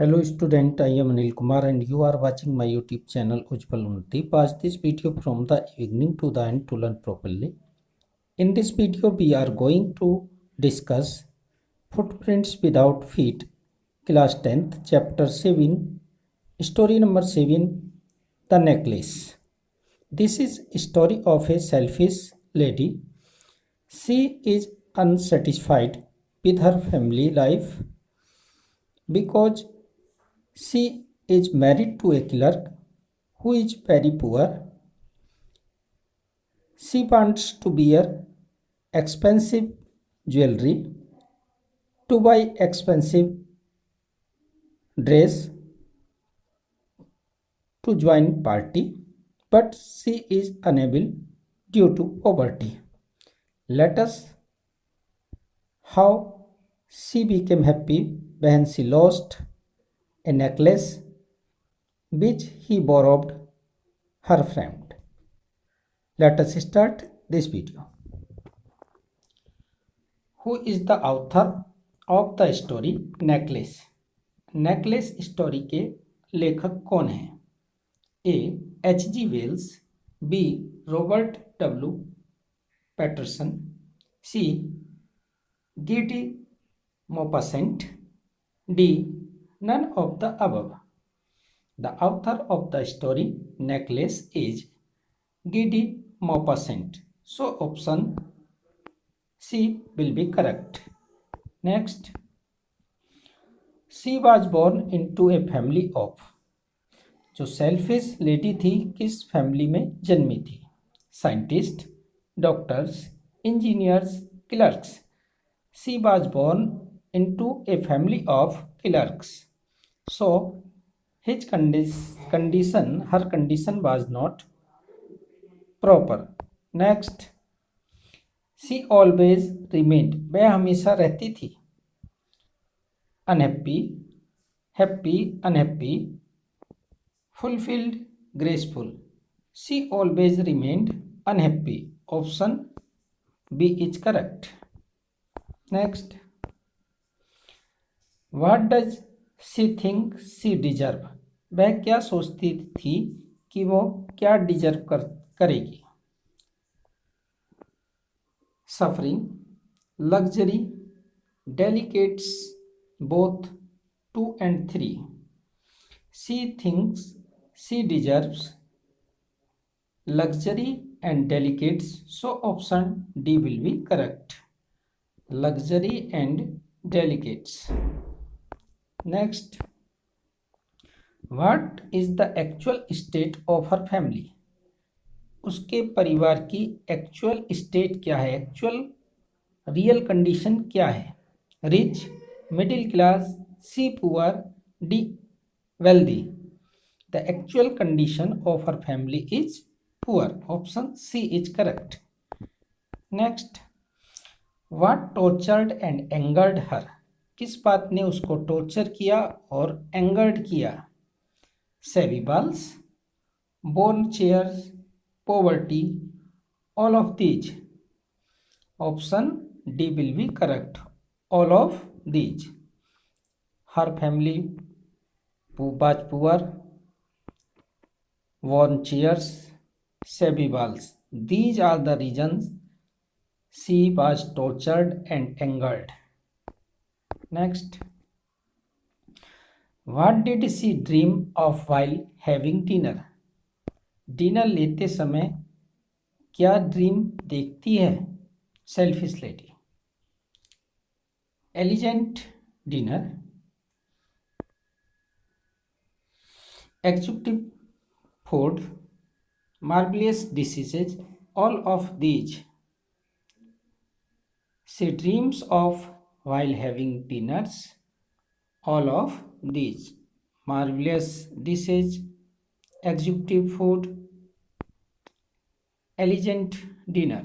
Hello student, I am Anil Kumar and you are watching my YouTube channel Ujjwal Unnati. Watch this video from the beginning to the end to learn properly. In this video we are going to discuss footprints without feet, class 10th, chapter 7, story number 7, the necklace. This is a story of a selfish lady. She is unsatisfied with her family life because she is married to a clerk who is very poor. She wants to wear expensive jewelry, to buy expensive dress, to join party, but she is unable due to poverty. Let us how she became happy when she lost a necklace which he borrowed her friend. Let us start this video. Who is the author of the story necklace? Necklace story के लेखक कौन हैं? A. H.G. Wells, B. Robert W Patterson, C. De Maupassant, D. None of the above. The author of the story necklace is G.D. Maupassant. So option C will be correct. Next, she was born into a family of. जो selfish lady थी किस family में जन्मी थी? Scientist, doctors, engineers, clerks. She was born into a family of clerks. So his her condition was not proper. Next, she always remained. वह हमेशा रहती थी. Unhappy, happy, unhappy, fulfilled, graceful. She always remained unhappy. Option B is correct. Next, what does she think she deserve? वह क्या सोचती थी कि वो क्या डिजर्व करेगी? Suffering, luxury, delicates, both, 2 and 3. She thinks she deserves luxury and delicates, so option D will be correct. Luxury and delicates. Next, what is the actual state of her family? उसके परिवार की actual state क्या है? Actual real condition क्या है? Rich, middle class, C poor, D wealthy. The actual condition of her family is poor. Option C is correct. Next, what tortured and angered her? किस बात ने उसको टॉर्चर किया और एंगर्ड किया? Cerebrals, bone chairs, poverty, all of these. Option D will be correct. All of these. Her family was poor, worn chairs, shabby walls. These are the reasons she was tortured and angered. Next, what did she dream of while having dinner? Dinner लेते समय क्या dream देखती है selfish lady? Elegant dinner, executive food, marvellous dishes, all of these. She dreams of while having dinners, all of these. Marvelous dishes, executive food, elegant dinner.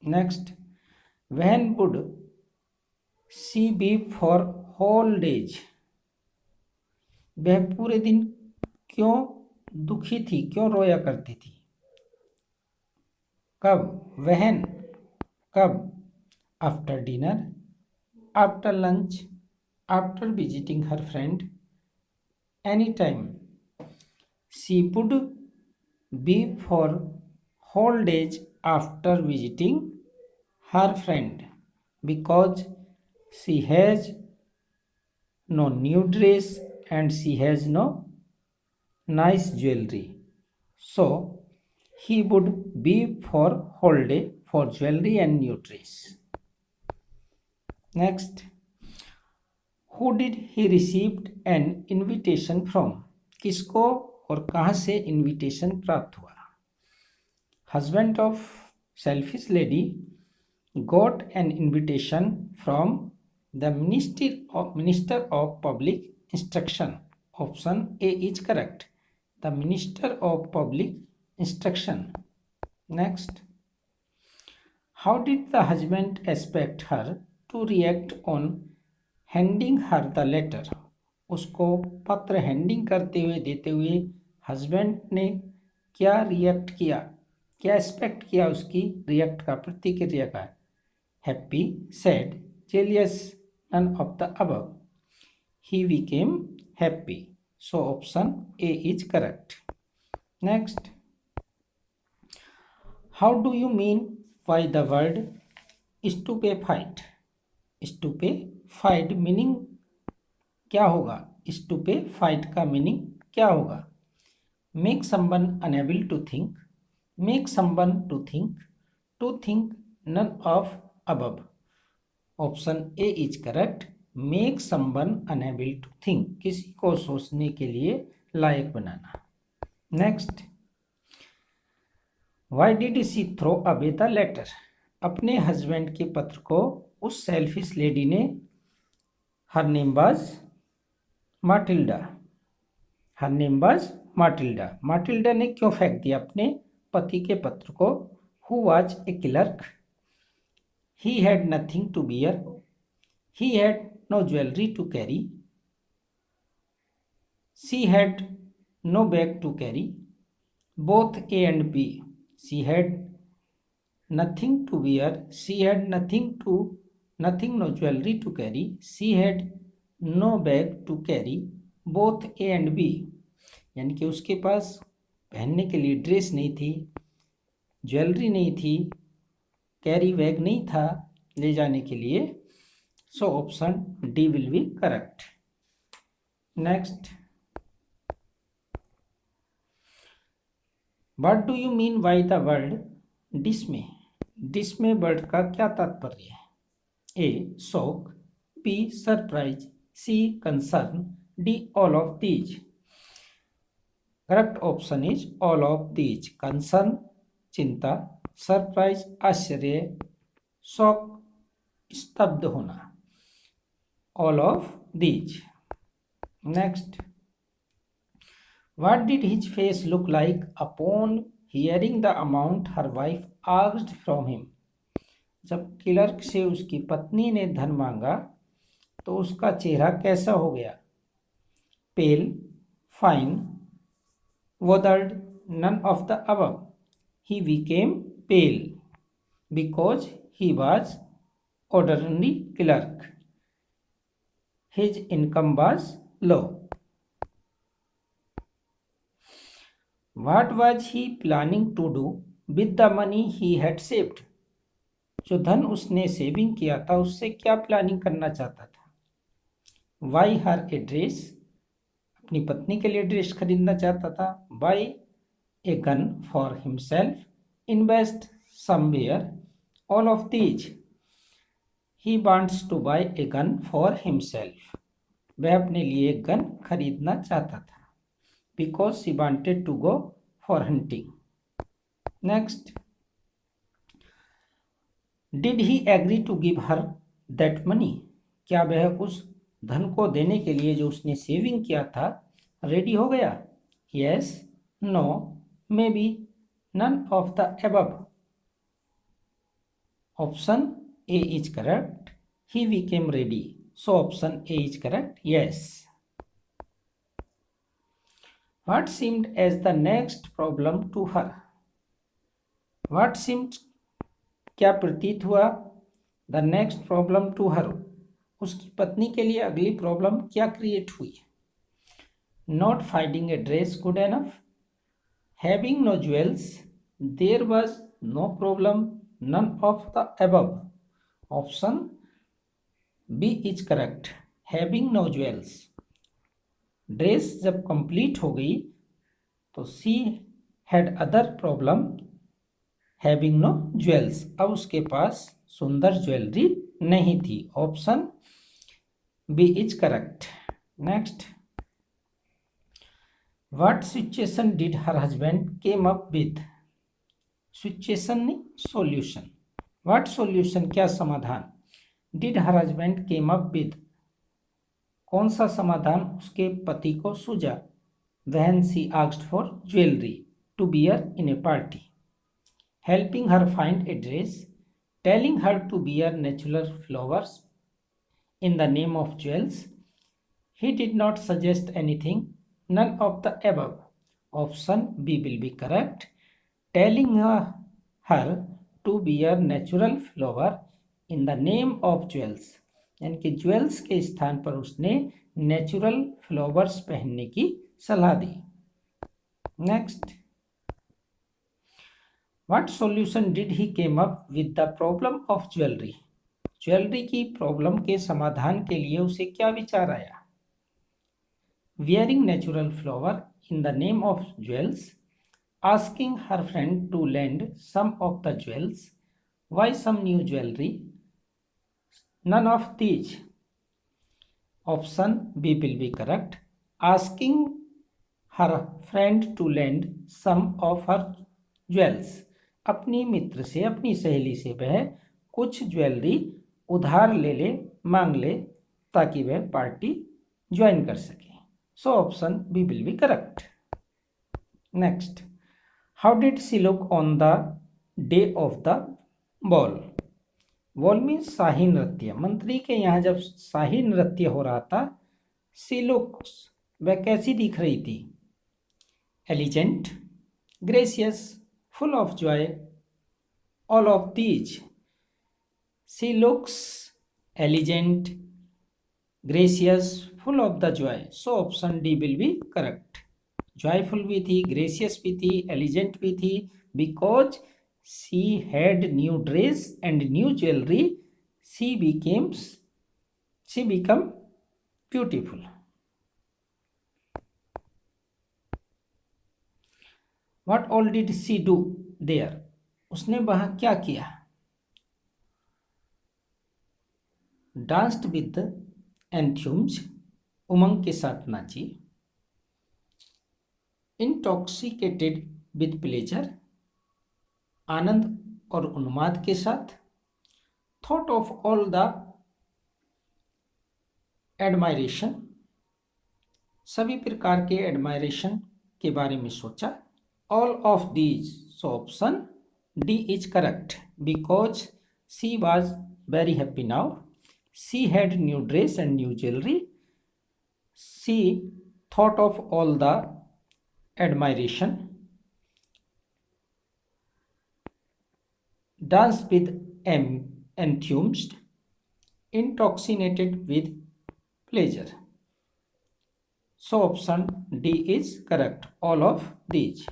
Next, when would she weep for whole days? वह पूरे दिन क्यों दुखी थी, क्यों रोया करती थी? कब? when? कब? After dinner, after lunch, after visiting her friend anytime. She would be for whole days after visiting her friend because she has no new dress and she has no nice jewelry. So he would be for whole day for jewelry and new dress. Next, who did he received an invitation from? किसको और कहाँ से invitation प्राप्त हुआ? Husband of selfish lady got an invitation from the Minister of Public Instruction. Option A is correct. The Minister of Public Instruction. Next, how did the husband expect her to react on handing her the letter? उसको पत्र handing करते हुए देते हुए husband ने क्या react किया, क्या एक्सपेक्ट किया उसकी रिएक्ट का, प्रतिक्रिया का? Happy, sad, jealous, none of the above. He became happy. So option A is correct. Next, how do you mean by the word stupefied? Stupefied meaning क्या होगा? Stupefied का मीनिंग क्या होगा? Make someone unable to think, make someone to think, none of above. Option A is correct. Make someone unable to think, किसी को सोचने के लिए लायक बनाना. Next, why did she throw away the letter? अपने husband के पत्र को उस सेल्फिश लेडी ने, her name was माटिल्डा, her name was माटिल्डा, माटिल्डा ने क्यों फेंक दिया अपने पति के पत्र को? Who was a clerk? He had nothing to wear. He had no jewelry to carry. She had no bag to carry. Both A and B. She had nothing to wear. She had nothing, no jewelry to carry. She had no bag to carry. Both A and B. यानी कि उसके पास पहनने के लिए dress नहीं थी, jewellery नहीं थी, कैरी बैग नहीं था ले जाने के लिए. So option D will be correct. Next, what do you mean by the word dismay? Dismay word का क्या तात्पर्य है? A shock, B surprise, C concern, D all of these. Correct option is all of these. Concern चिंता, surprise आश्चर्य, shock स्तब्ध होना. All of these. Next, what did his face look like upon hearing the amount her wife asked from him? जब clerk से उसकी पत्नी ने धन मांगा तो उसका चेहरा कैसा हो गया? पेल, fine, withered, none of the above. He became pale because he was ordinary clerk. His income was low. What was he planning to do with the money he had saved? जो धन उसने सेविंग किया था उससे क्या planning करना चाहता था? Buy her a dress, अपनी पत्नी के लिए ड्रेस खरीदना चाहता था. Buy a gun for himself, invest somewhere, all of these. He wants to buy a gun for himself. वह अपने लिए एक गन खरीदना चाहता था because she wanted to go for hunting. Next, did he agree to give her that money? क्या वह उस धन को देने के लिए जो उसने सेविंग किया था रेडी हो गया? Yes, no, maybe, none of the above. Option A is correct. He became ready. So option A is correct. Yes. What seemed as the next problem to her? What seemed क्या प्रतीत हुआ? The next problem to her उसकी पत्नी के लिए अगली problem क्या create हुई? Not finding a dress good enough, having no jewels, there was no problem, none of the above. Option B is correct, having no jewels. Dress जब complete हो गई तो she had other problem having no jewels, अब उसके पास सुंदर jewellery नहीं थी। Option B is correct. Next, what situation did her husband came up with? Situation नहीं, सॉल्यूशन। व्हाट सॉल्यूशन, क्या समाधान, did her husband came up with, कौन सा समाधान उसके पति को सूझा? When she asked for jewellery to wear in a party, helping her find a dress, telling her to wear natural flowers in the name of jewels. He did not suggest anything, none of the above. Option B will be correct. Telling her to wear natural flower in the name of jewels, यानी कि jewels के स्थान पर उसने natural flowers पहनने की सलाह दी। Next, What solution did he came up with the problem of jewelry? Jewellery की प्रॉब्लम के समाधान के लिए उसे क्या विचार आया? Wearing natural flower in the name of jewels, asking her friend to lend some of the jewels, why some new jewelry, none of these. Option B will be correct. Asking her friend to lend some of her jewels, अपनी मित्र से, अपनी सहेली से वह कुछ jewellery उधार मांग ले ताकि वह पार्टी ज्वाइन कर सके। So option B will be correct. Next, how did she look on the day of the ball? Ball means शाही नृत्य। मंत्री के यहाँ जब शाही नृत्य हो रहा था, शी लुक्स, वह कैसी दिख रही थी? एलिजेंट, gracious, full of joy, all of these. She looks elegant, gracious, full of the joy. So option D will be correct. Joyful भी थी, gracious भी थी, elegant भी थी, because she had new dress and new jewelry. She become beautiful. What all did she do there? उसने वहां क्या किया? Danced with enthusiasm, उमंग के साथ नाची। Intoxicated with pleasure, आनंद और उन्माद के साथ। Thought of all the admiration, सभी प्रकार के एडमायरेशन के बारे में सोचा। All of these. So option D is correct, because she was very happy now. She had new dress and new jewelry. She thought of all the admiration, danced with enthusiasm, intoxicated with pleasure. So option D is correct, all of these.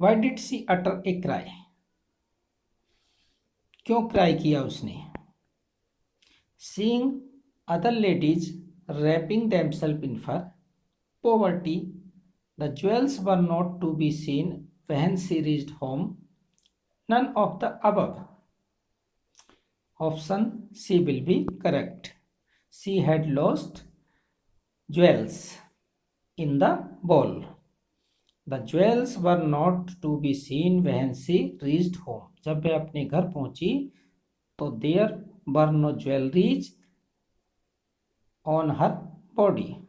Why did she utter a cry? क्यों cry किया उसने? Seeing other ladies wrapping themselves in fur, poverty, the jewels were not to be seen when she reached home, none of the above. Option C will be correct. She had lost jewels in the ball. The jewels were not to be seen when she reached home. जब वह अपने घर पहुंची तो there were no jewelries on her body.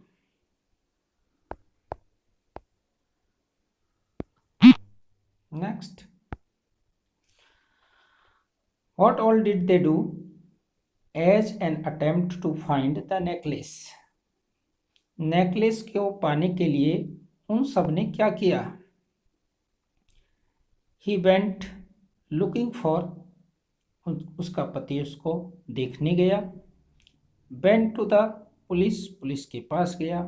Next, what all did they do as an attempt to find the necklace? Necklace को पाने के लिए उन सब ने क्या किया? He went looking for, उसका पति उसको देखने गया। Went to the police, police के पास गया।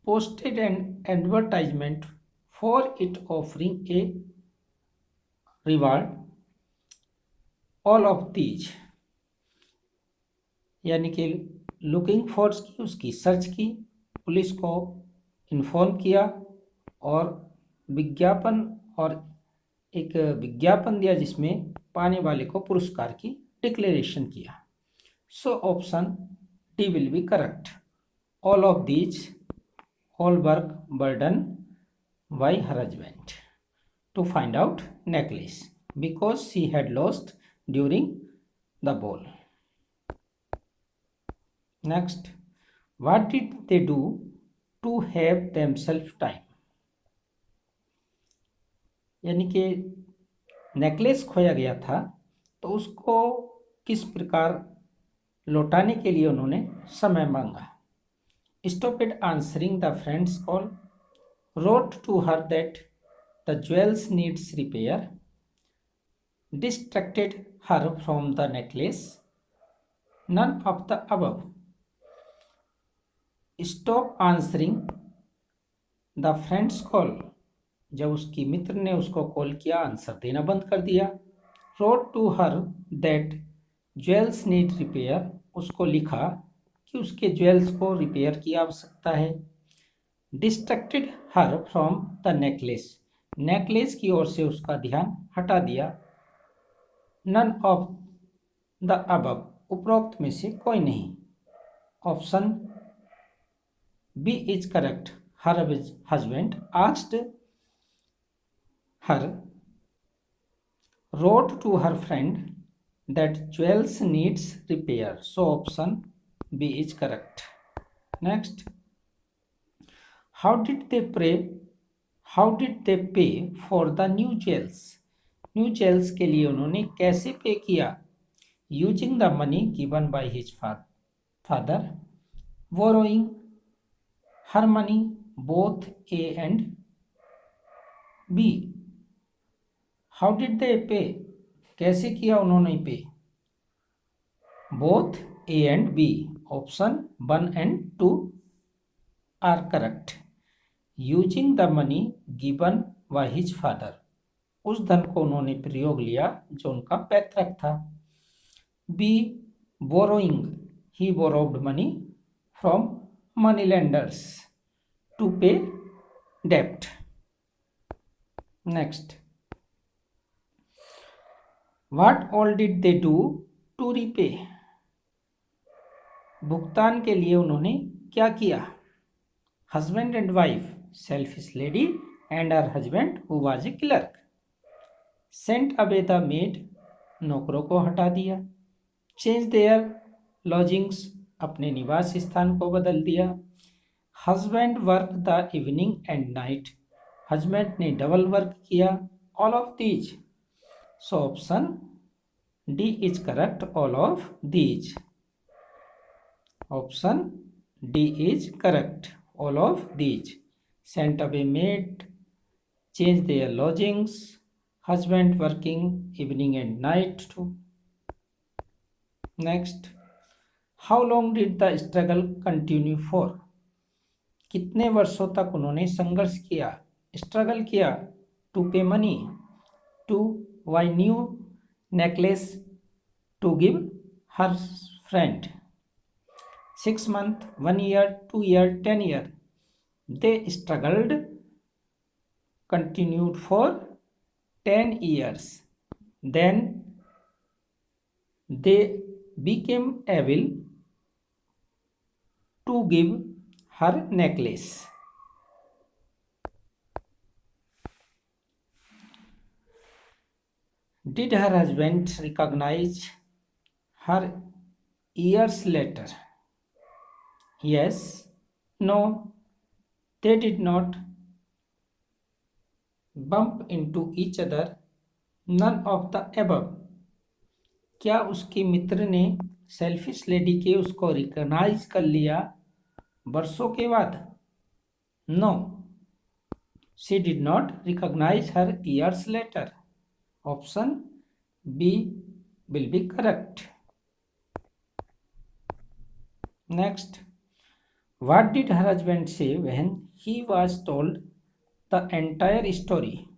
Posted an advertisement for it offering a reward all of these, यानी कि लुकिंग फॉर की उसकी सर्च की, पुलिस को इन्फॉर्म किया और विज्ञापन और एक विज्ञापन दिया जिसमें पाने वाले को पुरस्कार की डिक्लेरेशन किया। सो option D will be correct. All of these all work were done by her husband to find out necklace because she had lost during the ball. Next, what did they do to have themselves time? यानी कि necklace खोया गया था तो उसको किस प्रकार लौटाने के लिए उन्होंने समय मांगा। Stopped answering the friend's call, wrote to her that the jewels needs repair, distracted her from the necklace, none of the above. Stop answering the friend's call, जब उसकी मित्र ने उसको कॉल किया आंसर देना बंद कर दिया। wrote to her that jewels need repair, उसको लिखा कि उसके ज्वेल्स को रिपेयर की आवश्यकता है। Distracted her from the necklace, necklace की ओर से उसका ध्यान हटा दिया। नन ऑफ द अबव, उपरोक्त में से कोई नहीं। Option B is correct. Her husband asked her, wrote to her friend that jewels needs repair. So option B is correct. Next, how did they pay for the new jewels? New jewels के लिए उन्होंने कैसे पे किया? Using the money given by his father, borrowing her money, both A and B. How did they pay? कैसे किया उन्होंने पे? Both A and B. Option 1 and 2 are correct. Using the money given by his father, उस धन को उन्होंने प्रयोग लिया जो उनका पैतृक था। B. Borrowing, he borrowed money from moneylenders to pay debt. Next, what all did they do to repay? भुगतान के लिए उन्होंने क्या किया? Husband and wife, selfish lady and her husband who was a clerk, sent away the maid, नौकरों को हटा दिया। चेंज देयर लॉजिंग्स, अपने निवास स्थान को बदल दिया। Husband work the evening and night, husband ने डबल वर्क किया। All of these, so option D is correct. All of these, option D is correct. All of these. Sent away maid, change their lodgings, husband working evening and night too. Next, how long did the struggle continue for? कितने वर्षों तक उन्होंने संघर्ष किया, struggle किया? To pay money, to buy new necklace, to give her friend. 6 months, 1 year, 2 year, 10 year. They struggled, continued for 10 years. Then they became able to give her necklace. Did her husband recognize her years later? Yes, no, they did not. Bump into each other, none of the above. क्या उसके मित्र ने selfish lady के उसको recognise कर लिया वर्षों के बाद? No, she did not recognise her years later. Option B will be correct. Next, what did her husband say when he was told the entire story?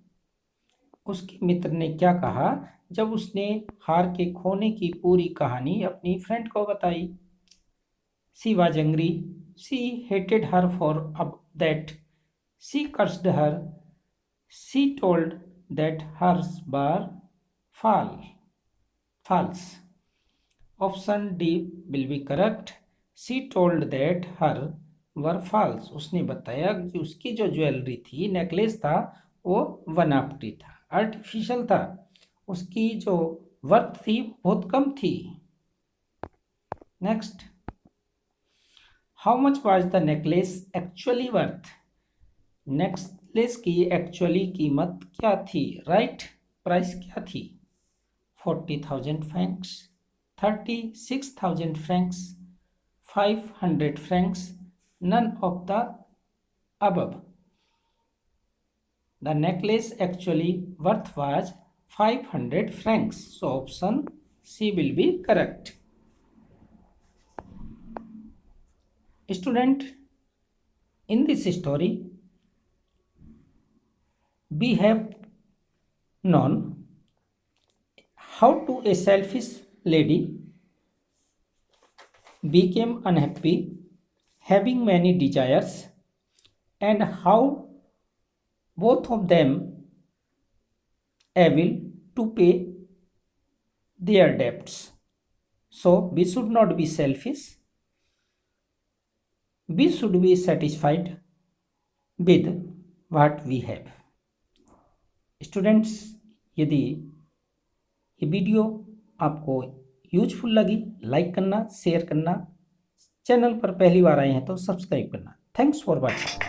उसके मित्र ने क्या कहा जब उसने हार के खोने की पूरी कहानी अपनी फ्रेंड को बताई? She was angry. She hated her for that. She cursed her. She told that hers were false. Option D will be correct. She told that her were false. उसने बताया कि उसकी जो ज्वेलरी थी, नेकलेस था, वो बनावटी था, आर्टिफिशियल था। उसकी जो वर्थ थी बहुत कम थी। Next, how much was the necklace actually worth? Necklace की एक्चुअली कीमत क्या थी? राइट, प्राइस क्या थी? 40,000 francs, 36,000 francs, 500 francs, none of the above. The necklace actually worth was 500 francs. So option C will be correct. Student, in this story, we have known how to a selfish lady became unhappy, having many desires, and how both of them able to pay their debts. So we should not be selfish. We should be satisfied with what we have. Students, यदि ये video आपको useful लगी, like करना, share करना, channel पर पहली बार आए हैं तो सब्सक्राइब करना। Thanks for watching.